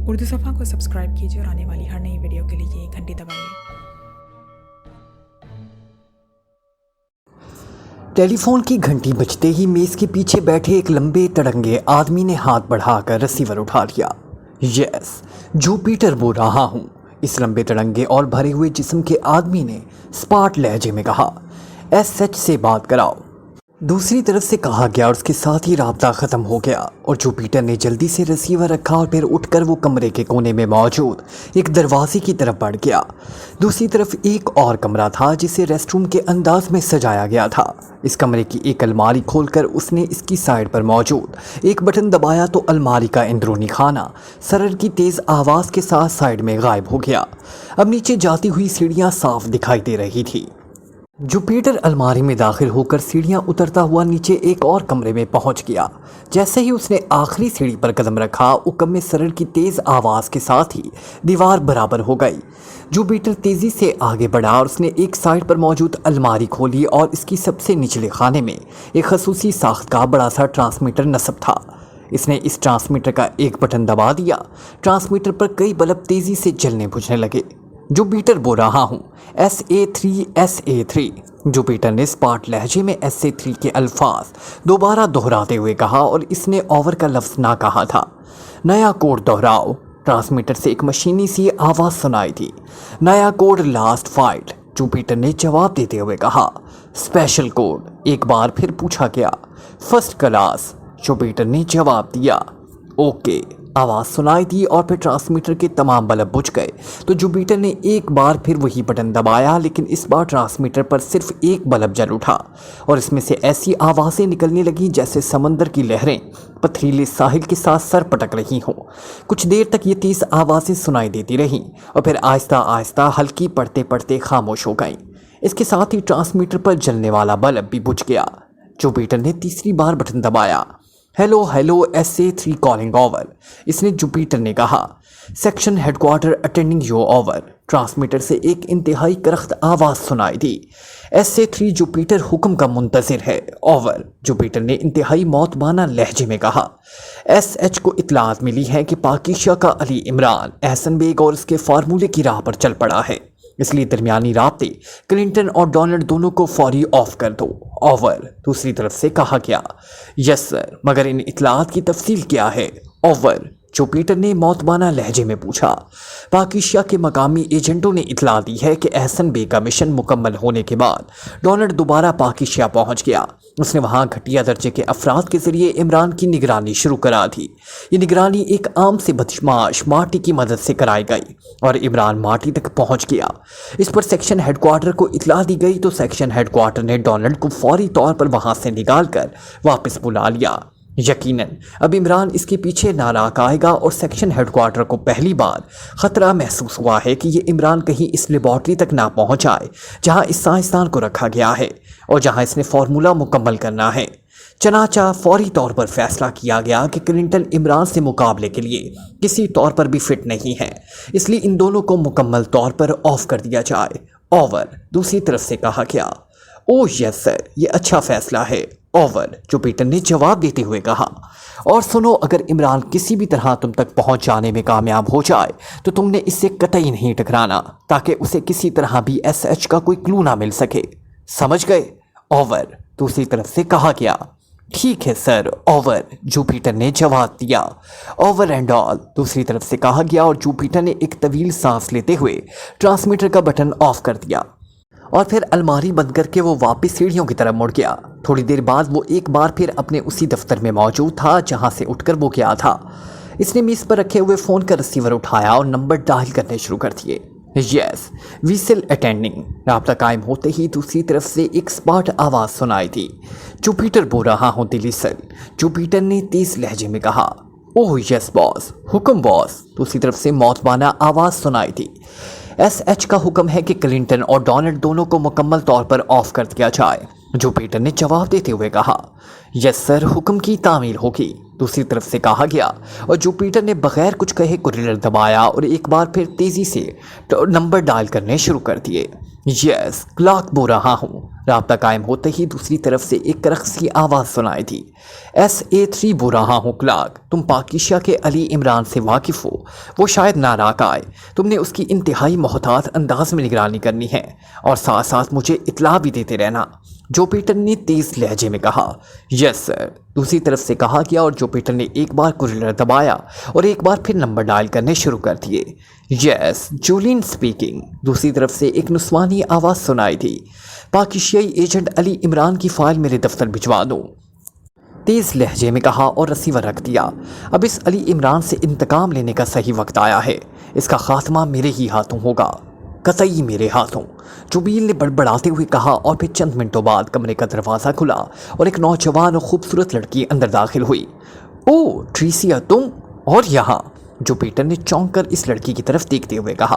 उर्दू सफ़ा को सब्सक्राइब कीजिए और आने वाली हर नई वीडियो के लिए घंटी दबाइए। टेलीफोन की घंटी बजते ही मेज़ के पीछे बैठे एक लंबे तड़ंगे आदमी ने हाथ बढ़ाकर रिसीवर उठा लिया। यस, जुपिटर बोल रहा हूँ, इस लंबे तड़ंगे और भरे हुए जिस्म के आदमी ने स्पार्ट लहजे में कहा। एसएच से बात कराओ। दूसरी तरफ से कहा गया और उसके साथ ही राब्ता ख़त्म हो गया और जुपिटर ने जल्दी से रिसीवर रखा और फिर उठकर वो कमरे के कोने में मौजूद एक दरवाजे की तरफ बढ़ गया। दूसरी तरफ एक और कमरा था जिसे रेस्टरूम के अंदाज में सजाया गया था। इस कमरे की एक अलमारी खोलकर उसने इसकी साइड पर मौजूद एक बटन दबाया तो अलमारी का अंदरूनी खाना सरर की तेज़ आवाज़ के साथ साइड में गायब हो गया। अब नीचे जाती हुई सीढ़ियाँ साफ दिखाई दे रही थी। जुपिटर अलमारी में दाखिल होकर सीढ़ियां उतरता हुआ नीचे एक और कमरे में पहुंच गया। जैसे ही उसने आखिरी सीढ़ी पर कदम रखा, उकम में सरल की तेज़ आवाज़ के साथ ही दीवार बराबर हो गई। जुपिटर तेज़ी से आगे बढ़ा और उसने एक साइड पर मौजूद अलमारी खोली और इसकी सबसे निचले खाने में एक खसूसी साख्त का बड़ा सा ट्रांसमीटर नस्ब था। इसने इस ट्रांसमीटर का एक बटन दबा दिया। ट्रांसमीटर पर कई बल्ब तेज़ी से जलने बुझने लगे। जुपिटर बोल रहा हूँ, SA3 SA3। जुपिटर ने स्पार्ट लहजे में SA3 के अल्फाज दोबारा दोहराते हुए कहा और इसने ओवर का लफ्ज़ ना कहा था। नया कोड दोहराओ। ट्रांसमीटर से एक मशीनी सी आवाज़ सुनाई थी। नया कोड लास्ट फाइट। जुपिटर ने जवाब देते हुए कहा। स्पेशल कोड एक बार फिर पूछा गया। First class. जुपिटर ने जवाब दिया। ओके। आवाज़ सुनाई दी और फिर ट्रांसमीटर के तमाम बल्ब बुझ गए तो जुपिटर ने एक बार फिर वही बटन दबाया, लेकिन इस बार ट्रांसमीटर पर सिर्फ एक बल्ब जल उठा और इसमें से ऐसी आवाज़ें निकलने लगीं जैसे समंदर की लहरें पथरीले साहिल के साथ सर पटक रही हों। कुछ देर तक ये तेज़ आवाज़ें सुनाई देती रहीं और फिर आहिस्ता आहिस्ता हल्की पड़ते पड़ते खामोश हो गईं। इसके साथ ही ट्रांसमीटर पर जलने वाला बल्ब भी बुझ गया। जुपिटर ने तीसरी बार बटन दबाया। Hello hello SA3 calling over. इसने जुपिटर ने कहा। Section headquarter attending your over. Transmitter से एक इंतहाई करख्त आवाज़ सुनाई दी। SA3 जुपिटर हुक्म का मुंतज़िर है, ओवर। जुपिटर ने इंतहाई मौतबाना लहजे में कहा। SH को इत्तलात मिली है कि पाकिस्तान का अली इमरान एहसन बेग और उसके फार्मूले की राह पर चल पड़ा है, इसलिए दरमियानी राब्ते क्लिंटन और डोनाल्ड दोनों को फौरी ऑफ कर दो, ओवर। दूसरी तरफ से कहा गया। यस सर, मगर इन इत्तलात की तफसील क्या है, ओवर। जुपिटर ने मौतबाना लहजे में पूछा। पाकिस्तान के मकामी एजेंटों ने इत्तला दी है कि एहसन बे का मिशन मुकम्मल होने के बाद डोनाल्ड दोबारा पाकिस्तान पहुंच गया। उसने वहां घटिया दर्जे के अफराद के जरिए इमरान की निगरानी शुरू करा दी। ये निगरानी एक आम से बदमाश मार्टी की मदद से कराई गई और इमरान मार्टी तक पहुंच गया। इस पर सेक्शन हेडक्वार्टर को इत्तला दी गई तो सेक्शन हेडक्वार्टर ने डोनाल्ड को फौरी तौर पर वहां से निकाल कर वापस बुला लिया। यकीनन अब इमरान इसके पीछे नाराक आएगा और सेक्शन हेडक्वार्टर को पहली बार ख़तरा महसूस हुआ है कि ये इमरान कहीं इस लेबॉर्ट्री तक ना पहुंच जाए जहां इस साइंसदान को रखा गया है और जहां इसने फार्मूला मुकम्मल करना है। चनाचा फौरी तौर पर फैसला किया गया कि क्लिंटन इमरान से मुकाबले के लिए किसी तौर पर भी फिट नहीं है, इसलिए इन दोनों को मुकम्मल तौर पर ऑफ कर दिया जाए, ओवर। दूसरी तरफ से कहा गया। ओह यस सर, ये अच्छा फैसला है, ओवर। जुपिटर ने जवाब देते हुए कहा। और सुनो, अगर इमरान किसी भी तरह तुम तक पहुंच जाने में कामयाब हो जाए तो तुमने इससे कतई नहीं टकराना ताकि उसे किसी तरह भी SH का कोई क्लू ना मिल सके, समझ गए, ओवर। दूसरी तरफ से कहा गया। ठीक है सर, ओवर। जुपिटर ने जवाब दिया। Over and all. दूसरी तरफ से कहा गया और जुपिटर ने एक तवील सांस लेते हुए ट्रांसमीटर का बटन ऑफ कर दिया और फिर अलमारी बंद करके वो वापस सीढ़ियों की तरफ मुड़ गया। थोड़ी देर बाद वो एक बार फिर अपने उसी दफ्तर में मौजूद था जहां से उठकर वो गया था। इसने मेज़ पर रखे हुए फ़ोन का रिसीवर उठाया और नंबर डायल करने शुरू कर दिए। Yes, whistle attending. राब्ता कायम होते ही दूसरी तरफ से एक स्पार्ट आवाज़ सुनाई थी। जुपिटर बोल रहा हूँ दिल्ली से। जुपिटर ने तेज़ लहजे में कहा। ओह यस बॉस, हुक्म बॉस। दूसरी तरफ से मौतबाना आवाज़ सुनाई थी। SH का हुक्म है कि क्लिंटन और डोनाल्ड दोनों को मुकम्मल तौर पर ऑफ कर दिया जाए, जुपिटर ने जवाब देते हुए कहा। यस सर, हुक्म की तामील होगी। दूसरी तरफ से कहा गया और जुपिटर ने बगैर कुछ कहे कुरियर दबाया और एक बार फिर तेज़ी से नंबर डायल करने शुरू कर दिए। यस, क्लार्क बोल रहा हूँ। रब्ता कायम होते ही दूसरी तरफ से एक रक्स की आवाज़ सुनाई दी। SA3 बोल रहा हूँ क्लार्क, तुम पाकिस्तान के अली इमरान से वाकिफ़ हो। वो शायद नाराक आए। तुमने उसकी इंतहाई मोहतात अंदाज में निगरानी करनी है और साथ साथ मुझे इत्तला भी देते रहना। जो पीटर ने तेज़ लहजे में कहा। यस सर, दूसरी तरफ से कहा गया और जो पीटर ने एक बार कुरियर दबाया और एक बार फिर नंबर डायल करने शुरू कर दिए। यस, जूलियन स्पीकिंग, दूसरी तरफ से एक नुस्वानी आवाज़ सुनाई थी। पाकिस्तानी एजेंट अली इमरान की फ़ाइल मेरे दफ्तर भिजवा दो, तेज़ लहजे में कहा और रसीवर रख दिया। अब इस अली इमरान से इंतकाम लेने का सही वक्त आया है। इसका खात्मा मेरे ही हाथों होगा, कतई मेरे हाथों, जुबील ने बड़बड़ाते हुए कहा। और फिर चंद मिनटों बाद कमरे का दरवाज़ा खुला और एक नौजवान और खूबसूरत लड़की अंदर दाखिल हुई। ओ ट्रीसिया, तुम और यहाँ? जुपिटर ने चौंक कर इस लड़की की तरफ देखते हुए कहा।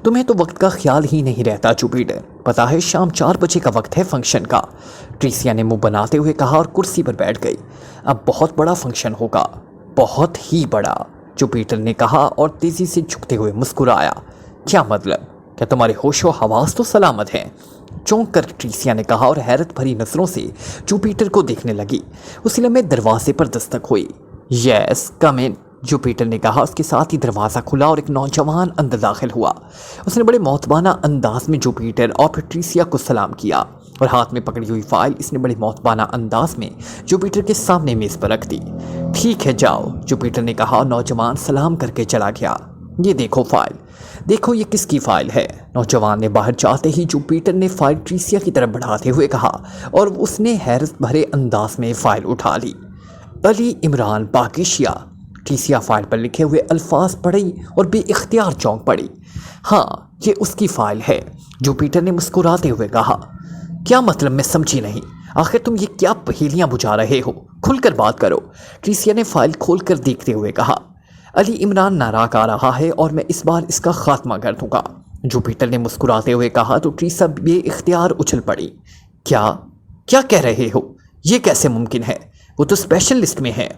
तुम्हें तो वक्त का ख्याल ही नहीं रहता जुपिटर, पता है शाम 4 बजे का वक्त है फंक्शन का। ट्रीसिया ने मुंह बनाते हुए कहा और कुर्सी पर बैठ गई। अब बहुत बड़ा फंक्शन होगा, बहुत ही बड़ा, जुपिटर ने कहा और तेज़ी से झुकते हुए मुस्कुराया। क्या मतलब? क्या तुम्हारे होशो हवास तो सलामत हैं? चौंक कर ट्रीसिया ने कहा और हैरत भरी नजरों से जुपिटर को देखने लगी। उसी लम्हे दरवाजे पर दस्तक हुई। यस कम इन, जुपिटर ने कहा। उसके साथ ही दरवाज़ा खुला और एक नौजवान अंदर दाखिल हुआ। उसने बड़े मौतबाना अंदाज में जुपिटर और फिर ट्रीसिया को सलाम किया और हाथ में पकड़ी हुई फाइल इसने बड़े मौतबाना अंदाज में जुपिटर के सामने मेज़ पर रख दी। ठीक है जाओ, जुपिटर ने कहा। नौजवान सलाम करके चला गया। ये देखो फाइल, देखो ये किसकी फाइल है? नौजवान ने बाहर जाते ही जुपिटर ने फाइल ट्रीसिया की तरफ बढ़ाते हुए कहा और उसने हैरत भरे अंदाज में फाइल उठा ली। अली इमरान पाकिस्तान। ट्रीसिया फाइल पर लिखे हुए अल्फाज पढ़ी और बेइख्तियार चौंक पड़ी। हाँ, ये उसकी फाइल है, जुपिटर ने मुस्कुराते हुए कहा। क्या मतलब? मैं समझी नहीं। आखिर तुम ये क्या पहेलियां बुझा रहे हो? खुलकर बात करो, ट्रीसिया ने फाइल खोलकर देखते हुए कहा। अली इमरान नाराक आ रहा है और मैं इस बार इसका खात्मा कर दूंगा, जुपिटर ने मुस्कुराते हुए कहा। तो ट्रीसिया बेइख्तियार उछल पड़ी। क्या क्या कह रहे हो? ये कैसे मुमकिन है? वो तो स्पेशल लिस्ट में है,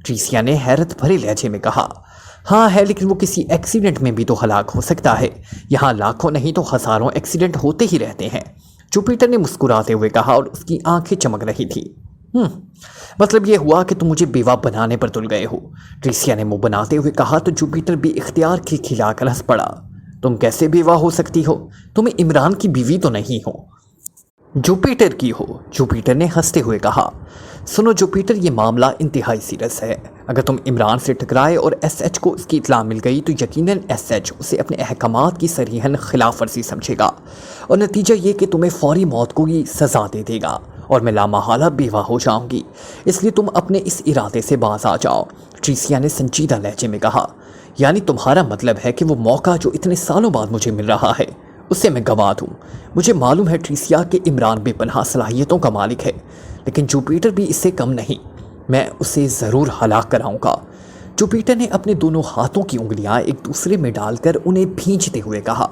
ट्रीसिया ने हैरत भरे लहजे में कहा। हाँ है, लेकिन वो किसी एक्सीडेंट में भी तो हलाक हो सकता है। यहाँ लाखों नहीं तो हज़ारों एक्सीडेंट होते ही रहते हैं, जुपिटर ने मुस्कुराते हुए कहा और उसकी आंखें चमक रही थी। मतलब ये हुआ कि तुम मुझे बेवा बनाने पर तुल गए हो, ट्रीसिया ने मुंह बनाते हुए कहा। तो जुपिटर बेइख्तियार खिलखिलाकर हंस पड़ा। तुम कैसे बेवा हो सकती हो? तुम इमरान की बीवी तो नहीं हो, जुपिटर की हो, जुपिटर ने हंसते हुए कहा। सुनो जुपिटर, ये मामला इंतहाई सीरियस है। अगर तुम इमरान से टकराए और SH को इसकी इत्तला मिल गई तो यकीनन SH उसे अपने अहकामात की सरीहन खिलाफ वर्जी समझेगा और नतीजा ये कि तुम्हें फौरी मौत को ही सज़ा दे देगा और मैं लामहाला बेवा हो जाऊंगी। इसलिए तुम अपने इस इरादे से बाज आ जाओ, ट्रीसिया ने संजीदा लहजे में कहा। यानी तुम्हारा मतलब है कि वो मौका जो इतने सालों बाद मुझे मिल रहा है उससे मैं गंवा दूँ? मुझे मालूम है ट्रीसिया कि इमरान बेपनाह सलाहियतों का मालिक है, लेकिन जुपिटर भी इससे कम नहीं। मैं उसे ज़रूर हलाक कराऊंगा। जुपिटर ने अपने दोनों हाथों की उंगलियां एक दूसरे में डालकर उन्हें भींचते हुए कहा।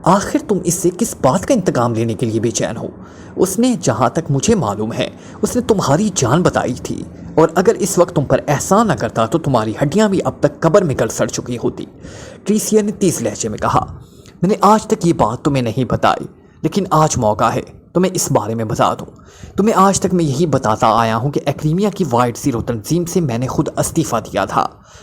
आखिर तुम इससे किस बात का इंतकाम लेने के लिए बेचैन हो? उसने, जहाँ तक मुझे मालूम है, उसने तुम्हारी जान बताई थी और अगर इस वक्त तुम पर एहसान न करता तो तुम्हारी हड्डियाँ भी अब तक कब्र में गल सड़ चुकी होती, ट्रीसिया ने तेज लहजे में कहा। मैंने आज तक ये बात तुम्हें नहीं बताई, लेकिन आज मौका है तुम्हें इस बारे में बता दूं। तुम्हें आज तक मैं यही बताता आया हूं कि एक्रीमिया की वाइट ज़ीरो तंजीम से मैंने खुद इस्तीफ़ा दिया था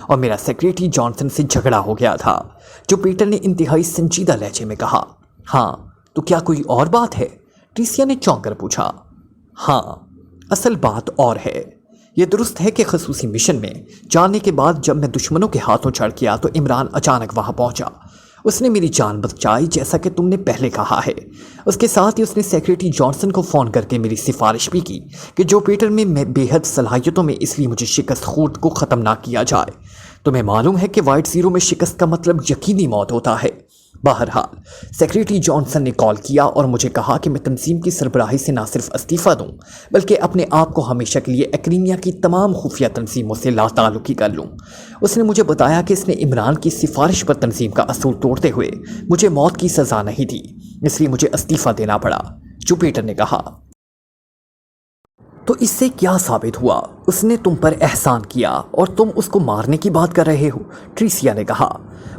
और मेरा सेक्रेटरी जॉनसन से झगड़ा हो गया था, जुपिटर ने इंतहाई संजीदा लहजे में कहा। हाँ, तो क्या कोई और बात है? ट्रीसिया ने चौंक कर पूछा। हाँ, असल बात और है। ये दुरुस्त है कि खसूसी मिशन में जाने के बाद जब मैं दुश्मनों के हाथों चढ़ गया तो इमरान अचानक वहाँ पहुँचा। उसने मेरी जान बचाई जैसा कि तुमने पहले कहा है। उसके साथ ही उसने सेक्रेटरी जॉनसन को फ़ोन करके मेरी सिफारिश भी की कि जुपिटर में बेहद सलाहियतों में, इसलिए मुझे शिकस्त खुर्द को ख़त्म ना किया जाए। तुम्हें मालूम है कि वाइट ज़ीरो में शिकस्त का मतलब यकीनी मौत होता है। बहरहाल सेक्रेटरी जॉनसन ने कॉल किया और मुझे कहा कि मैं तंजीम की सरबराही से ना सिर्फ इस्तीफ़ा दूं बल्कि अपने आप को हमेशा के लिए एक्रीमिया की तमाम खुफिया तंजीमों से लाताल्लुकी कर लूं। उसने मुझे बताया कि इसने इमरान की सिफारिश पर तंजीम का असूल तोड़ते हुए मुझे मौत की सज़ा नहीं दी, इसलिए मुझे इस्तीफ़ा देना पड़ा, जुपिटर ने कहा। तो इससे क्या साबित हुआ? اس نے تم پر احسان کیا اور تم اس کو مارنے کی بات کر رہے ہو، ٹریسیا نے کہا۔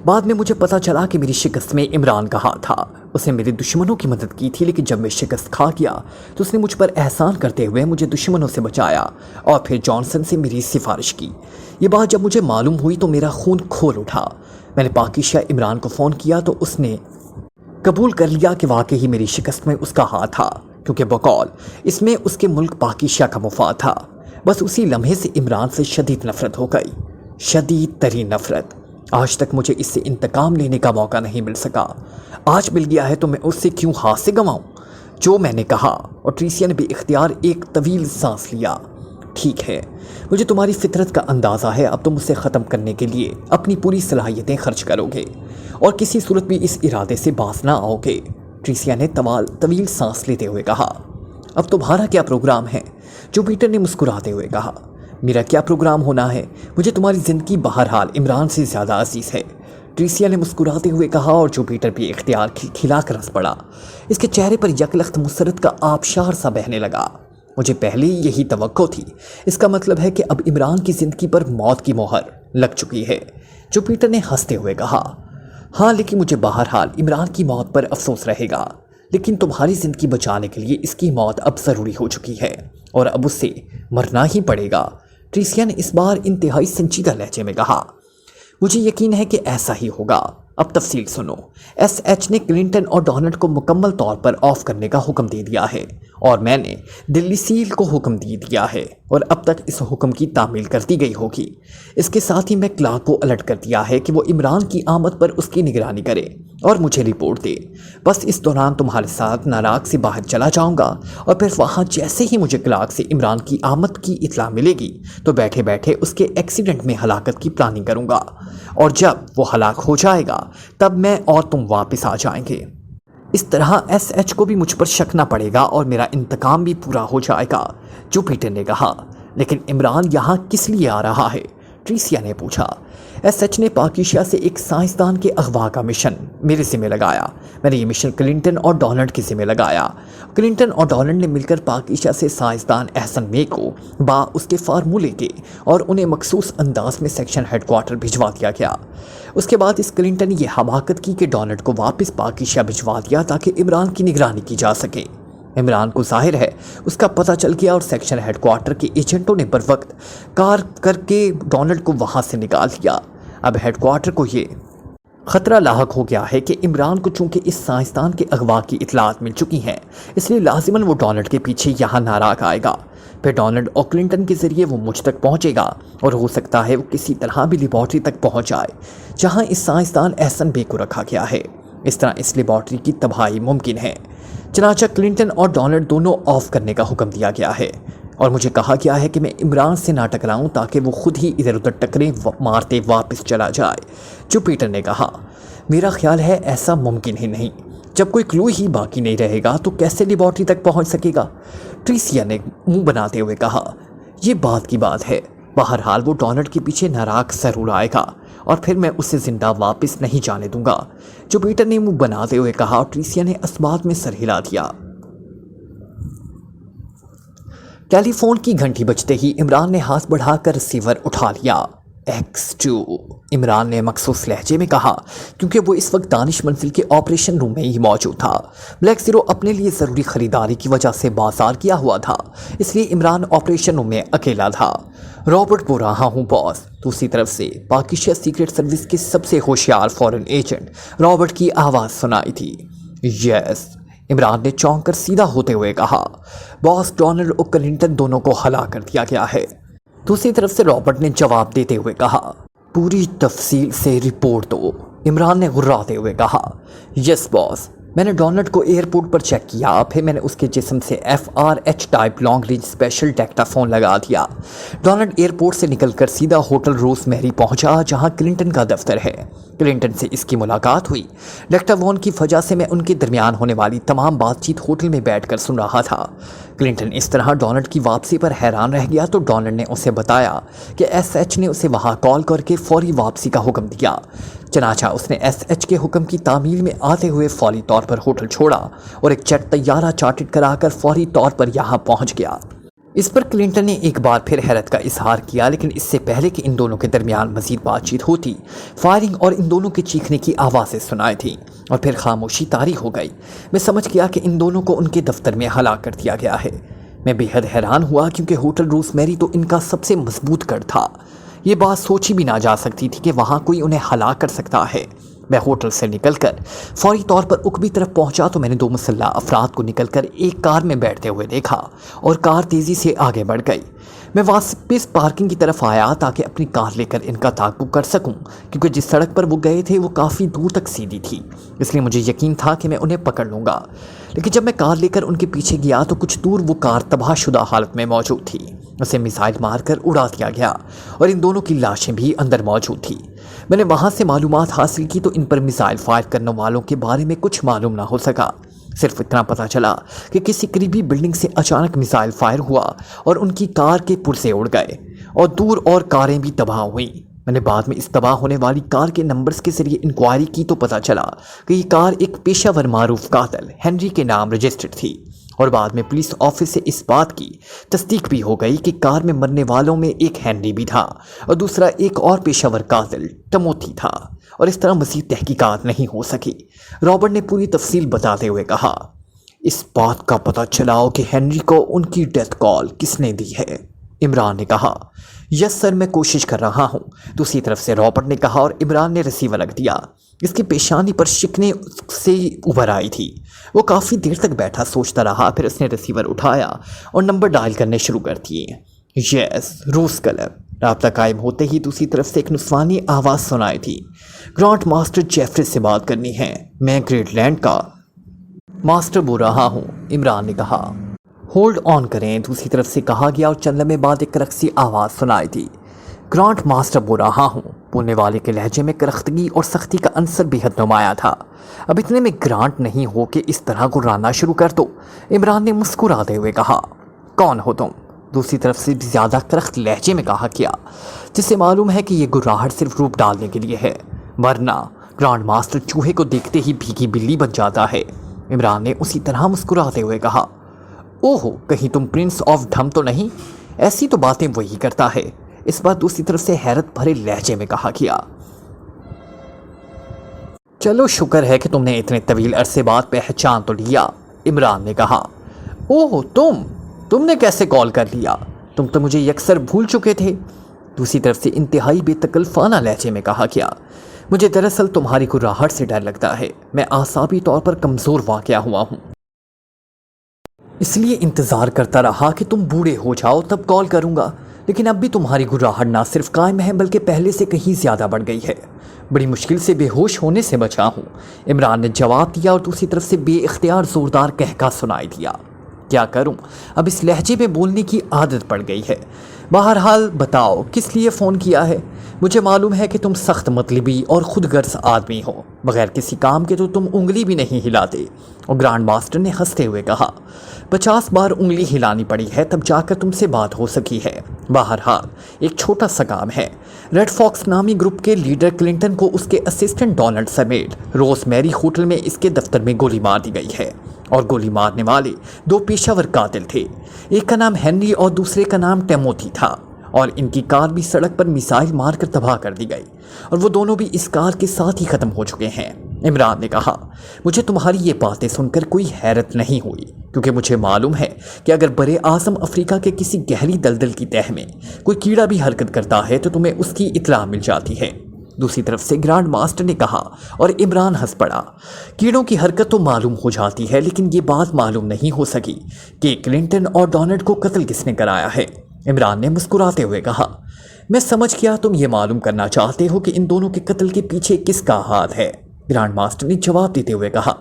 بعد میں مجھے پتا چلا کہ میری شکست میں عمران کا ہاتھ تھا۔ اس نے میرے دشمنوں کی مدد کی تھی، لیکن جب میں شکست کھا گیا تو اس نے مجھ پر احسان کرتے ہوئے مجھے دشمنوں سے بچایا اور پھر جانسن سے میری سفارش کی۔ یہ بات جب مجھے معلوم ہوئی تو میرا خون کھول اٹھا۔ میں نے پاکیشا عمران کو فون کیا تو اس نے قبول کر لیا کہ واقعی میری شکست میں اس کا ہاتھ تھا، کیونکہ بقول اس میں اس کے ملک پاکیشا کا مفاد تھا۔ بس اسی لمحے سے عمران سے شدید نفرت ہو گئی، شدید ترین نفرت۔ آج تک مجھے اس سے انتقام لینے کا موقع نہیں مل سکا، آج مل گیا ہے تو میں اس سے کیوں ہاتھ سے گنواؤں؟ جو میں نے کہا، اور ٹریسیا نے بے اختیار ایک طویل سانس لیا۔ ٹھیک ہے، مجھے تمہاری فطرت کا اندازہ ہے، اب تم اسے ختم کرنے کے لیے اپنی پوری صلاحیتیں خرچ کرو گے اور کسی صورت بھی اس ارادے سے باز نہ آؤ گے، ٹریسیا نے طویل سانس لیتے ہوئے کہا۔ اب تمہارا کیا پروگرام ہے؟ جوپیٹر نے مسکراتے ہوئے کہا۔ میرا کیا پروگرام ہونا ہے؟ مجھے تمہاری زندگی بہرحال عمران سے زیادہ عزیز ہے، ٹریسیا نے مسکراتے ہوئے کہا، اور جوپیٹر بھی اختیار کھلا کر ہنس پڑا۔ اس کے چہرے پر یکلخت مسرت کا آبشار سا بہنے لگا۔ مجھے پہلے ہی یہی توقع تھی، اس کا مطلب ہے کہ اب عمران کی زندگی پر موت کی مہر لگ چکی ہے، جوپیٹر نے ہنستے ہوئے کہا۔ ہاں، لیکن مجھے بہرحال عمران کی موت پر افسوس رہے گا، لیکن تمہاری زندگی بچانے کے لیے اس کی موت اب ضروری ہو چکی ہے اور اب اس سے مرنا ہی پڑے گا، ٹریسیا نے اس بار انتہائی سنجیدہ لہجے میں کہا۔ مجھے یقین ہے کہ ایسا ہی ہوگا، اب تفصیل سنو۔ ایس ایچ نے کلنٹن اور ڈونلڈ کو مکمل طور پر آف کرنے کا حکم دے دیا ہے اور میں نے دلی سیل کو حکم دے دیا ہے اور اب تک اس حکم کی تعمیل کر دی گئی ہوگی۔ اس کے ساتھ ہی میں کلارک کو الرٹ کر دیا ہے کہ وہ عمران کی آمد پر اس کی نگرانی کرے اور مجھے رپورٹ دے۔ بس اس دوران تمہارے ساتھ ناراگ سے باہر چلا جاؤں گا اور پھر وہاں جیسے ہی مجھے کلارک سے عمران کی آمد کی اطلاع ملے گی تو بیٹھے بیٹھے اس کے ایکسیڈنٹ میں ہلاکت کی پلاننگ کروں گا، اور جب وہ ہلاک ہو جائے گا تب میں اور تم واپس آ جائیں گے۔ اس طرح ایس ایچ کو بھی مجھ پر شک نہ پڑے گا اور میرا انتقام بھی پورا ہو جائے گا، جوپیٹر نے کہا۔ لیکن عمران یہاں کس لیے آ رہا ہے؟ ٹریسیا نے پوچھا۔ ایس ایچ نے پاکیشا سے ایک سائنسدان کے اغوا کا مشن میرے ذمہ لگایا۔ میں نے یہ مشن کلنٹن اور ڈونلڈ کے ذمہ لگایا۔ کلنٹن اور ڈونلڈ نے مل کر پاکیشا سے سائنسدان احسن مے کو اس کے فارمولے کے اور انہیں مخصوص انداز میں سیکشن ہیڈ کوارٹر بھجوا دیا گیا۔ اس کے بعد اس کلنٹن نے یہ حماقت کی کہ ڈونلڈ کو واپس پاکیشا بھجوا دیا تاکہ عمران کی نگرانی کی جا سکے۔ عمران کو ظاہر ہے اس کا پتہ چل گیا اور سیکشن ہیڈ کوارٹر کے ایجنٹوں نے بر وقت کار کر کے ڈونلڈ کو وہاں سے نکال دیا۔ اب ہیڈ کوارٹر کو یہ خطرہ لاحق ہو گیا ہے کہ عمران کو چونکہ اس سائنسدان کے اغوا کی اطلاعات مل چکی ہیں، اس لیے لازماً وہ ڈونلڈ کے پیچھے یہاں ناراگ آئے گا۔ پھر ڈونلڈ اور کلنٹن کے ذریعے وہ مجھ تک پہنچے گا اور ہو سکتا ہے وہ کسی طرح بھی لیبارٹری تک پہنچ جائے جہاں اس سائنسدان احسن بے کو رکھا گیا ہے۔ اس طرح اس لیبارٹری کی تباہی ممکن ہے۔ چنانچہ کلنٹن اور ڈونلڈ دونوں آف کرنے کا حکم دیا گیا ہے اور مجھے کہا گیا ہے کہ میں عمران سے نہ ٹکراؤں تاکہ وہ خود ہی ادھر ادھر ٹکرے مارتے واپس چلا جائے، جوپیٹر نے کہا۔ میرا خیال ہے ایسا ممکن ہی نہیں، جب کوئی کلو ہی باقی نہیں رہے گا تو کیسے لیبارٹری تک پہنچ سکے گا، ٹریسیا نے منہ بناتے ہوئے کہا۔ یہ بات کی بات ہے، بہرحال وہ ڈونلڈ کے پیچھے ناراگ ضرور آئے گا اور پھر میں اسے زندہ واپس نہیں جانے دوں گا، جوپیٹر نے منہ بناتے ہوئے کہا، اور ٹریسیا نے اسبات میں سر ہلا دیا۔ ٹیلی فون کی گھنٹی بجتے ہی عمران نے ہاتھ بڑھا کر ریسیور اٹھا لیا۔ X2 عمران نے مخصوص لہجے میں کہا، کیونکہ وہ اس وقت دانش منزل کے آپریشن روم میں ہی موجود تھا۔ بلیک زیرو اپنے لیے ضروری خریداری کی وجہ سے بازار کیا ہوا تھا، اس لیے عمران آپریشن روم میں اکیلا تھا۔ رابرٹ بول رہا ہوں باس، دوسری طرف سے پاکیشا سیکرٹ سروس کے سب سے ہوشیار فورن ایجنٹ رابرٹ کی آواز سنائی تھی۔ یس، عمران نے چونک کر سیدھا ہوتے ہوئے کہا، باس ڈونلڈ اور کلنٹن دونوں کو ہلا کر دیا گیا ہے۔ دوسری طرف سے رابرٹ نے جواب دیتے ہوئے کہا، پوری تفصیل سے رپورٹ دو، عمران نے غراتے ہوئے کہا۔ یس باس، میں نے ڈونلڈ کو ایئرپورٹ پر چیک کیا، پھر میں نے اس کے جسم سے FRH type long range special dictaphone لگا دیا۔ ڈونلڈ ایئرپورٹ سے نکل کر سیدھا ہوٹل روز میری پہنچا جہاں کلنٹن کا دفتر ہے۔ کلنٹن سے اس کی ملاقات ہوئی۔ ڈیکٹا فون کی وجہ سے میں ان کے درمیان ہونے والی تمام بات چیت ہوٹل میں بیٹھ کر سن رہا تھا۔ کلنٹن اس طرح ڈونلڈ کی واپسی پر حیران رہ گیا تو ڈونلڈ نے اسے بتایا کہ SH نے اسے وہاں کال کر کے فوری واپسی کا حکم دیا۔ چنانچہ اس نے SH کے حکم کی تعمیل میں آتے ہوئے فوری طور پر ہوٹل چھوڑا اور ایک جیٹ طیارہ چارٹر کرا کر فوری طور پر یہاں پہنچ گیا۔ इस पर क्लिंटन ने एक बार फिर हैरत का इजहार किया, लेकिन इससे पहले कि इन दोनों के दरमियान मजीद बातचीत होती, फायरिंग और इन दोनों के चीखने की आवाज़ें सुनाई थी और फिर खामोशी तारी हो गई। मैं समझ गया कि इन दोनों को उनके दफ्तर में हलाक कर दिया गया है। मैं बेहद हैरान हुआ क्योंकि होटल रोज़मेरी तो इनका सबसे मजबूत गढ़ था। ये बात सोची भी ना जा सकती थी कि वहाँ कोई उन्हें हलाक कर सकता है। मैं होटल से निकलकर फौरी तौर पर उकबी तरफ पहुंचा तो मैंने 2 मुसल्ला अफराद को निकलकर एक कार में बैठते हुए देखा और कार तेज़ी से आगे बढ़ गई। मैं वापस पार्किंग की तरफ आया ताकि अपनी कार लेकर इनका ताक़ुब कर सकूं, क्योंकि जिस सड़क पर वो गए थे वो काफ़ी दूर तक सीधी थी, इसलिए मुझे यकीन था कि मैं उन्हें पकड़ लूँगा। लेकिन जब मैं कार लेकर उनके पीछे गया तो कुछ दूर वो कार तबाहशुदा हालत में मौजूद थी। उसे मिसाइल मारकर उड़ा दिया गया और इन दोनों की लाशें भी अंदर मौजूद थी। मैंने वहाँ से मालूमात हासिल की तो इन पर मिसाइल फायर करने वालों के बारे में कुछ मालूम ना हो सका। सिर्फ इतना पता चला कि किसी करीबी बिल्डिंग से अचानक मिसाइल फायर हुआ और उनकी कार के पुर्जे उड़ गए और दूर और कारें भी तबाह हुई। मैंने बाद में इस तबाह होने वाली कार के नंबर्स के जरिए इंक्वायरी की तो पता चला कि ये कार एक पेशावर मारूफ कातिल हेनरी के नाम रजिस्टर्ड थी और बाद में पुलिस ऑफिस से इस बात की तस्दीक भी हो गई कि कार में मरने वालों में एक हेनरी भी था और दूसरा एक और पेशावर कातिल टमोथी था और इस तरह मज़ीद तहकीकात नहीं हो सकी। रॉबर्ट ने पूरी तफसील बताते हुए कहा, इस बात का पता चलाओ कि हेनरी को उनकी डेथ कॉल किसने दी है। इमरान ने कहा, यस सर, मैं कोशिश कर रहा हूँ। दूसरी तरफ से रॉबर्ट ने कहा और इमरान ने रिसीवर रख दिया। इसकी पेशानी पर शिकने से उभर आई थी। वो काफ़ी देर तक बैठा सोचता रहा, फिर उसने रिसीवर उठाया और नंबर डायल करने शुरू कर दिए। यस, रोज़ क्लब। राब्ता कायम होते ही दूसरी तरफ से एक नुस्वानी आवाज़ सुनाई थी, ग्रांट मास्टर जेफरी से बात करनी है, मैं ग्रेटलैंड का मास्टर बोल रहा हूँ। इमरान ने कहा, होल्ड ऑन करें। दूसरी तरफ से कहा गया और चंद लम्हे बाद एक करख्सी आवाज़ सुनाई थी, ग्रांट मास्टर बोल रहा हूँ। बोलने वाले के लहजे में करख्तगी और सख्ती का अंसर बेहद नुमाया था। अब इतने में ग्रांट नहीं हो कि इस तरह गुर्राना शुरू कर दो। इमरान ने मुस्कुराते हुए कहा, कौन हो तुम? दूसरी तरफ से ज़्यादा करख्त लहजे में कहा गया, जिससे मालूम है कि ये गुर्राहट सिर्फ रूप डालने के लिए है, वरना ग्रांड मास्टर चूहे को देखते ही भीगी बिल्ली बन जाता है। इमरान ने उसी तरह मुस्कुराते हुए कहा, ओहो, कहीं तुम प्रिंस ऑफ ढम तो नहीं? ऐसी तो बातें वही करता है। इस बार दूसरी तरफ से हैरत भरे लहजे में कहा गया, चलो शुक्र है कि तुमने इतने तवील अरसे बाद पहचान तो लिया। इमरान ने कहा, ओह तुमने कैसे कॉल कर लिया? तुम तो मुझे यकसर भूल चुके थे। दूसरी तरफ से इंतहाई बेतकल्फाना लहजे में कहा गया, मुझे दरअसल तुम्हारी गुर्राहट से डर लगता है। मैं आसाबी तौर पर कमज़ोर वाक़या हुआ हूँ, इसलिए इंतज़ार करता रहा कि तुम बूढ़े हो जाओ तब कॉल करूँगा। लेकिन अब भी तुम्हारी गुर्राहट ना सिर्फ कायम है बल्कि पहले से कहीं ज़्यादा बढ़ गई है। बड़ी मुश्किल से बेहोश होने से बचा हूँ। इमरान ने जवाब दिया और दूसरी तरफ से बेइख्तियार ज़ोरदार कहका सुनाई दिया। क्या करूं, अब इस लहजे में बोलने की आदत पड़ गई है। बहरहाल बताओ किस लिए फ़ोन किया है? मुझे मालूम है कि तुम सख्त मतलबी और खुदगर्ज आदमी हो, बगैर किसी काम के तो तुम उंगली भी नहीं हिलाते। और ग्रैंड मास्टर ने हंसते हुए कहा, 50 बार उंगली हिलानी पड़ी है तब जाकर तुमसे बात हो सकी है। बहरहाल एक छोटा सा काम है। रेड फॉक्स नामी ग्रुप के लीडर क्लिंटन को उसके असिस्टेंट डोनाल्ड समेत रोज़मेरी होटल में इसके दफ्तर में गोली मार दी गई है और गोली मारने वाले 2 पेशावर कातिल थे। एक का नाम हेनरी और दूसरे का नाम टेमोथी था और इनकी कार भी सड़क पर मिसाइल मारकर तबाह कर दी गई और वो दोनों भी इस कार के साथ ही ख़त्म हो चुके हैं। इमरान ने कहा, मुझे तुम्हारी ये बातें सुनकर कोई हैरत नहीं हुई, क्योंकि मुझे मालूम है कि अगर बरे आज़म अफ्रीका के किसी गहरी दलदल की तह में कोई कीड़ा भी हरकत करता है तो तुम्हें उसकी इत्तला मिल जाती है। दूसरी तरफ से ग्रैंड मास्टर ने कहा और इमरान हंस पड़ा। कीड़ों की हरकत तो मालूम हो जाती है, लेकिन ये बात मालूम नहीं हो सकी कि क्लिंटन और डोनाल्ड को कत्ल किसने कराया है। इमरान ने मुस्कुराते हुए कहा, मैं समझ गया, तुम ये मालूम करना चाहते हो कि इन दोनों के कत्ल के पीछे किसका हाथ है। ग्रैंड मास्टर ने जवाब देते हुए कहा,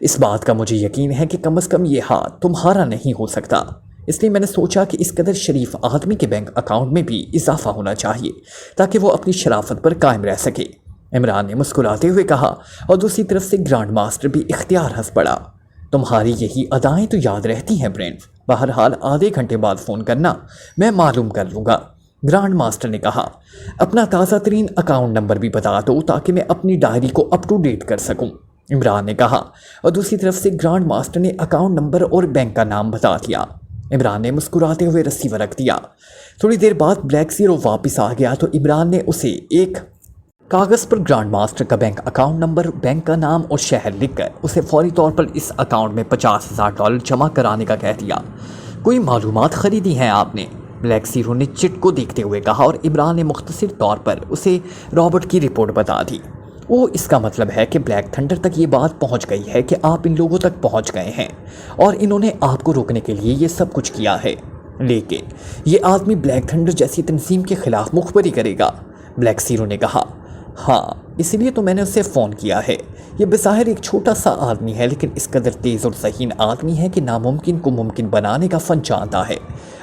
इस बात का मुझे यकीन है कि कम अज़ कम ये हाथ तुम्हारा नहीं हो सकता, इसलिए मैंने सोचा कि इस कदर शरीफ आदमी के बैंक अकाउंट में भी इजाफा होना चाहिए ताकि वो अपनी शराफत पर कायम रह सके। इमरान ने मुस्कुराते हुए कहा और दूसरी तरफ से ग्रैंड मास्टर भी इख्तियार हंस पड़ा। तुम्हारी यही अदाएं तो याद रहती हैं ब्रेंट, बहरहाल आधे घंटे बाद फ़ोन करना, मैं मालूम कर लूँगा। ग्रैंड मास्टर ने कहा, अपना ताज़ा तरीन अकाउंट नंबर भी बता दो ताकि मैं अपनी डायरी को अप टू डेट कर सकूँ। इमरान ने कहा और दूसरी तरफ से ग्रैंड मास्टर ने अकाउंट नंबर और बैंक का नाम बता दिया। इमरान ने मुस्कुराते हुए रिसीवर रख दिया। थोड़ी देर बाद ब्लैक ज़ीरो वापस आ गया तो इमरान ने उसे एक कागज़ पर ग्रैंड मास्टर का बैंक अकाउंट नंबर, बैंक का नाम और शहर लिखकर उसे फौरी तौर पर इस अकाउंट में $50,000 जमा कराने का कह दिया। कोई मालूमात ख़रीदी हैं आपने? ब्लैक ज़ीरो ने चिट को देखते हुए कहा और इमरान ने मुख्तसर तौर पर उसे रॉबर्ट की रिपोर्ट बता दी। इसका मतलब है कि ब्लैक थंडर तक ये बात पहुंच गई है कि आप इन लोगों तक पहुंच गए हैं और इन्होंने आपको रोकने के लिए ये सब कुछ किया है, लेकिन ये आदमी ब्लैक थंडर जैसी तंजीम के खिलाफ मुखबरी करेगा। ब्लैक ज़ीरो ने कहा, हाँ, इसलिए तो मैंने उसे फ़ोन किया है। ये बज़ाहिर एक छोटा सा आदमी है, लेकिन इस कदर तेज़ और ज़हीन आदमी है कि नामुमकिन को मुमकिन बनाने का फ़न जानता है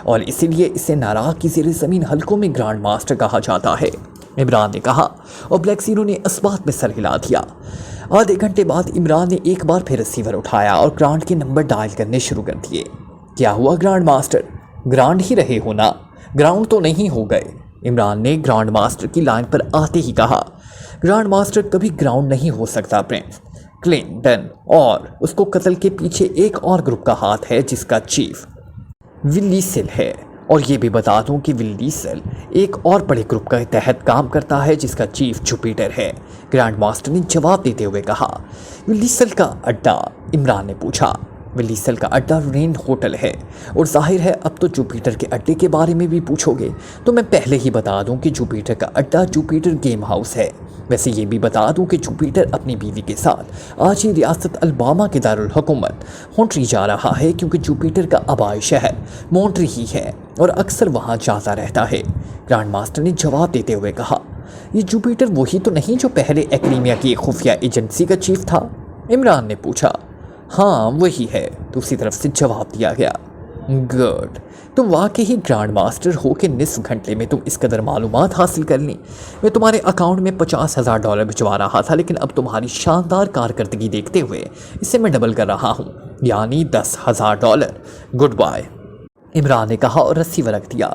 और इसीलिए इसे नाराग की ज़ेर ज़मीन हल्कों में ग्रैंड मास्टर कहा जाता है, इमरान ने कहा और ब्लैक ज़ीरो ने इस बात में सर हिला दिया। आधे घंटे बाद इमरान ने एक बार फिर रिसीवर उठाया और ग्रांड के नंबर डायल करने शुरू कर दिए। क्या हुआ ग्रैंड मास्टर? ग्रांड ही रहे हो ना, ग्राउंड तो नहीं हो गए, इमरान ने ग्रैंड मास्टर की लाइन पर आते ही कहा। ग्रैंड मास्टर कभी ग्राउंड नहीं हो सकता प्रिंस। क्लिंटन और उसको कत्ल के पीछे एक और ग्रुप का हाथ है जिसका चीफ विल्ली सेल है, और ये भी बता दूं कि विल्ली सेल एक और बड़े ग्रुप के तहत काम करता है जिसका चीफ जुपिटर है, ग्रैंड मास्टर ने जवाब देते हुए कहा। विल्ली सेल का अड्डा? इमरान ने पूछा। विल्ली सेल का अड्डा रेन होटल है, और जाहिर है अब तो जुपिटर के अड्डे के बारे में भी पूछोगे तो मैं पहले ही बता दूं कि जुपिटर का अड्डा जुपिटर गेम हाउस है। वैसे ये भी बता दूं कि जुपिटर अपनी बीवी के साथ आज ही रियासत अलबामा के दारुल हुकूमत मॉन्ट्री जा रहा है, क्योंकि जुपिटर का आबाई शहर मॉन्ट्री ही है और अक्सर वहाँ जाता रहता है, ग्रैंड मास्टर ने जवाब देते हुए कहा। ये जुपिटर वही तो नहीं जो पहले एक्रीमिया की एक खुफिया एजेंसी का चीफ था? इमरान ने पूछा। हाँ वही है, दूसरी तरफ से जवाब दिया गया। गुड, तुम वाकई ही ग्रैंड मास्टर हो कि निस्फ घंटे में तुम इस कदर मालूमात हासिल कर ली। मैं तुम्हारे अकाउंट में $50,000 भिजवा रहा था, लेकिन अब तुम्हारी शानदार कारकर्दगी देखते हुए इसे मैं डबल कर रहा हूँ, यानी $10,000। गुड बाय, इमरान ने कहा और रिसीवर रख दिया।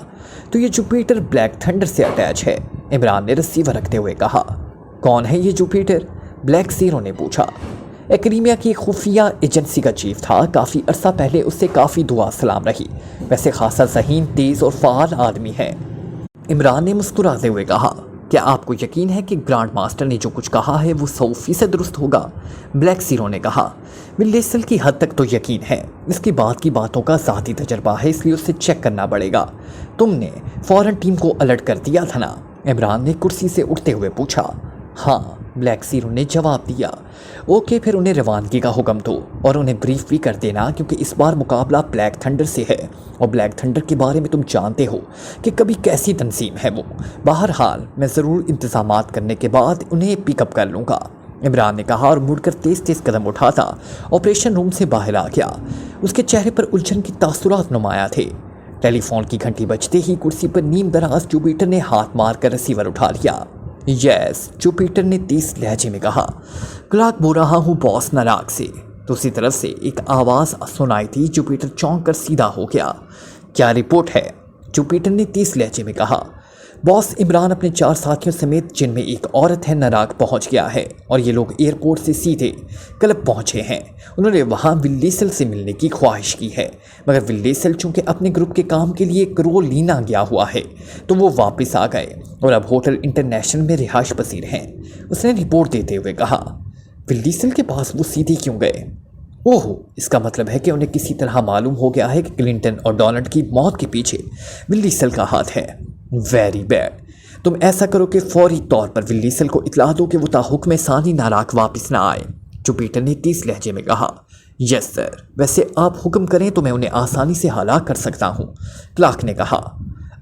तो ये जुपिटर ब्लैक थंडर से अटैच है, इमरान ने रिसीवर रखते हुए कहा। कौन है ये जुपिटर? ब्लैक ज़ीरो ने पूछा। एक्रीमिया की खुफिया एजेंसी का चीफ था, काफ़ी अरसा पहले उससे काफ़ी दुआ सलाम रही, वैसे खासा ज़हीन, तेज़ और फ़ाल आदमी है, इमरान ने मुस्कुराते हुए कहा। क्या आपको यकीन है कि ग्रैंड मास्टर ने जो कुछ कहा है वो 100% दुरुस्त होगा? ब्लैक ज़ीरो ने कहा। विल्ली सेल की हद तक तो यकीन है, इसकी बात की बातों का ज़ाती तजर्बा है, इसलिए उसे चेक करना पड़ेगा। तुमने फ़ौरन टीम को अलर्ट कर दिया था ना? इमरान ने कुर्सी से उठते हुए पूछा। हाँ, ब्लैक ज़ीरो ने जवाब दिया। ओके, फिर उन्हें रवानगी का हुक्म दो और उन्हें ब्रीफ भी कर देना, क्योंकि इस बार मुकाबला ब्लैक थंडर से है और ब्लैक थंडर के बारे में तुम जानते हो कि कभी कैसी तंजीम है वो। बहरहाल मैं ज़रूर इंतज़ामात करने के बाद उन्हें पिकअप कर लूँगा, इमरान ने कहा और मुड़कर तेज़ तेज़ कदम उठाता ऑपरेशन रूम से बाहर आ गया। उसके चेहरे पर उलझन की तासुरात नुमाया थे। टेलीफोन की घंटी बजते ही कुर्सी पर नीम दराज जुपिटर ने हाथ मार कर रिसीवर उठा लिया। यस, जुपिटर ने तेज लहजे में कहा। क्लार्क बोल रहा हूँ बॉस, नाराग से। दूसरी तरफ से एक आवाज़ सुनाई थी। जुपिटर चौंक कर सीधा हो गया। क्या रिपोर्ट है? जुपिटर ने तेज लहजे में कहा। बॉस, इमरान अपने 4 साथियों समेत, जिनमें एक औरत है, नाराग पहुंच गया है और ये लोग एयरपोर्ट से सीधे क्लब पहुंचे हैं। उन्होंने वहां विल्ली सेल से मिलने की ख्वाहिश की है, मगर विल्ली सेल चूँकि अपने ग्रुप के काम के लिए करोलिना गया हुआ है तो वो वापस आ गए और अब होटल इंटरनेशनल में रिहाइश पसीर हैं, उसने रिपोर्ट देते हुए कहा। विल्ली सेल के पास वो सीधे क्यों गए? ओह, इसका मतलब है कि उन्हें किसी तरह मालूम हो गया है कि क्लिंटन और डोनाल्ड की मौत के पीछे विल्ली सेल का हाथ है। Very bad. तुम ऐसा करो कि फौरी तौर पर विल्ली सेल को इतला दो कि वो ताहुक्म सानी नाराक वापस ना आए, जुपिटर ने तेज लहजे में कहा। यस सर, वैसे आप हुक्म करें तो मैं उन्हें आसानी से हलाक कर सकता हूँ, क्लार्क ने कहा।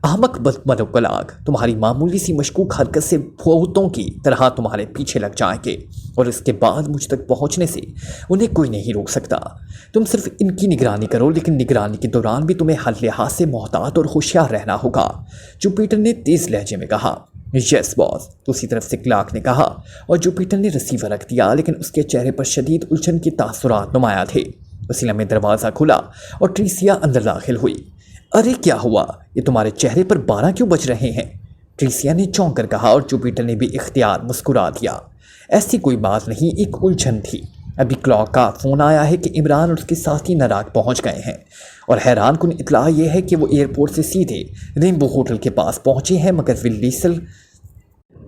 अहमक बदमनो क्लार्क, तुम्हारी मामूली सी मशकूक हरकत से भूतों की तरह तुम्हारे पीछे लग जाएंगे और इसके बाद मुझ तक पहुँचने से उन्हें कोई नहीं रोक सकता। तुम सिर्फ इनकी निगरानी करो, लेकिन निगरानी के दौरान भी तुम्हें हर लिहाज से मोहतात और होशियार रहना होगा, जुपिटर ने तेज लहजे में कहा। यस बॉस, दूसरी तरफ से क्लार्क ने कहा और जुपिटर ने रिसीवर रख दिया, लेकिन उसके चेहरे पर शदीद उलझन के तासुरात नुमाया थे। उसी लम्हे दरवाज़ा खुला और ट्रीसिया अंदर दाखिल हुई। अरे क्या हुआ, ये तुम्हारे चेहरे पर 12 क्यों बज रहे हैं? ट्रीसिया ने चौंक कर कहा और जुपिटर ने भी इख्तियार मुस्कुरा दिया। ऐसी कोई बात नहीं, एक उलझन थी। ابھی کلاک کا فون آیا ہے کہ عمران اور اس کے ساتھی نراق پہنچ گئے ہیں اور حیران کن اطلاع یہ ہے کہ وہ ایئرپورٹ سے سیدھے ریمبو ہوٹل کے پاس پہنچے ہیں، مگر ول ڈیسل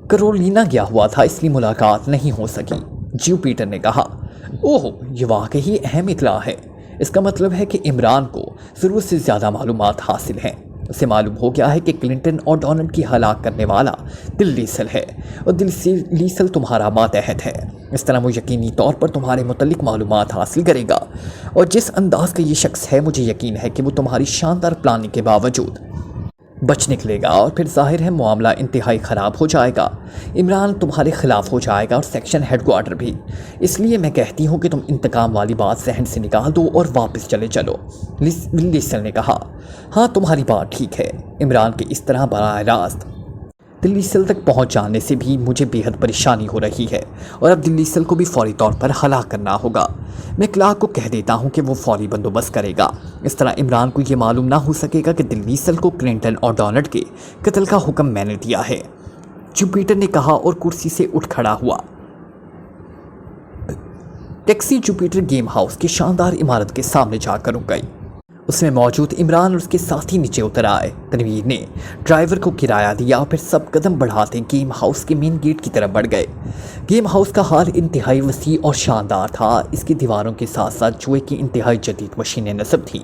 کیرولینا گیا ہوا تھا، اس لیے ملاقات نہیں ہو سکی۔ جوپیٹر نے کہا، اوہ یہ واقعی اہم اطلاع ہے، اس کا مطلب ہے کہ عمران کو ضرورت سے زیادہ معلومات حاصل ہیں۔ اسے معلوم ہو گیا ہے کہ کلنٹن اور ڈونلڈ کی ہلاک کرنے والا دل لیسل ہے اور دل لیسل تمہارا ماتحت ہے۔ اس طرح وہ یقینی طور پر تمہارے متعلق معلومات حاصل کرے گا، اور جس انداز کا یہ شخص ہے مجھے یقین ہے کہ وہ تمہاری شاندار پلاننگ کے باوجود بچ نکلے گا، اور پھر ظاہر ہے معاملہ انتہائی خراب ہو جائے گا۔ عمران تمہارے خلاف ہو جائے گا اور سیکشن ہیڈ کوارٹر بھی۔ اس لیے میں کہتی ہوں کہ تم انتقام والی بات ذہن سے نکال دو اور واپس چلے چلو۔ ول ڈیسل نے کہا، ہاں تمہاری بات ٹھیک ہے۔ عمران کے اس طرح براہ راست دل لیسل تک پہنچ جانے سے بھی مجھے بے حد پریشانی ہو رہی ہے، اور اب دل لیسل کو بھی فوری طور پر ہلاک کرنا ہوگا۔ میں کلارک کو کہہ دیتا ہوں کہ وہ فوری بندوبست کرے گا، اس طرح عمران کو یہ معلوم نہ ہو سکے گا کہ دل لیسل کو کلنٹن اور ڈونلڈ کے قتل کا حکم میں نے دیا ہے۔ جوپیٹر نے کہا اور کرسی سے اٹھ کھڑا ہوا۔ ٹیکسی جوپیٹر گیم ہاؤس کی شاندار عمارت کے سامنے جا کر رک گئی۔ اس میں موجود عمران اور اس کے ساتھی نیچے اتر آئے۔ تنویر نے ڈرائیور کو کرایہ دیا اور پھر سب قدم بڑھاتے گیم ہاؤس کے مین گیٹ کی طرف بڑھ گئے۔ گیم ہاؤس کا حال انتہائی وسیع اور شاندار تھا۔ اس کی دیواروں کے ساتھ ساتھ جوئے کی انتہائی جدید مشینیں نصب تھیں۔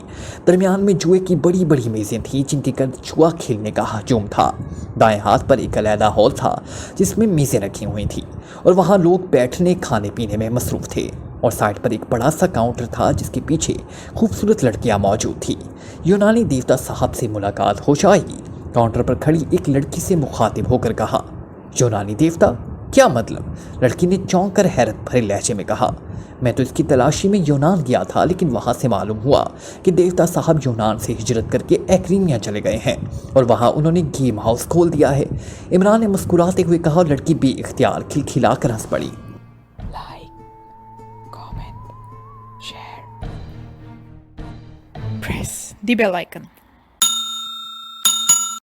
درمیان میں جوئے کی بڑی بڑی میزیں تھیں جن کے گرد جوا کھیلنے کا ہجوم تھا۔ دائیں ہاتھ پر ایک علیحدہ ہال تھا جس میں میزیں رکھی ہوئی تھیں اور وہاں لوگ بیٹھنے کھانے پینے میں مصروف تھے، اور سائڈ پر ایک بڑا سا کاؤنٹر تھا جس کے پیچھے خوبصورت لڑکیاں موجود تھیں۔ یونانی دیوتا صاحب سے ملاقات ہو جائے گی، کاؤنٹر پر کھڑی ایک لڑکی سے مخاطب ہو کر کہا۔ یونانی دیوتا؟ کیا مطلب؟ لڑکی نے چونک کر حیرت بھرے لہجے میں کہا، میں تو اس کی تلاشی میں یونان گیا تھا، لیکن وہاں سے معلوم ہوا کہ دیوتا صاحب یونان سے ہجرت کر کے ایکریمیا چلے گئے ہیں اور وہاں انہوں نے گیم ہاؤس کھول دیا ہے۔ عمران نے مسکراتے ہوئے کہا، اور لڑکی بے اختیار کھلکھلا کر ہنس پڑی۔ Press the bell icon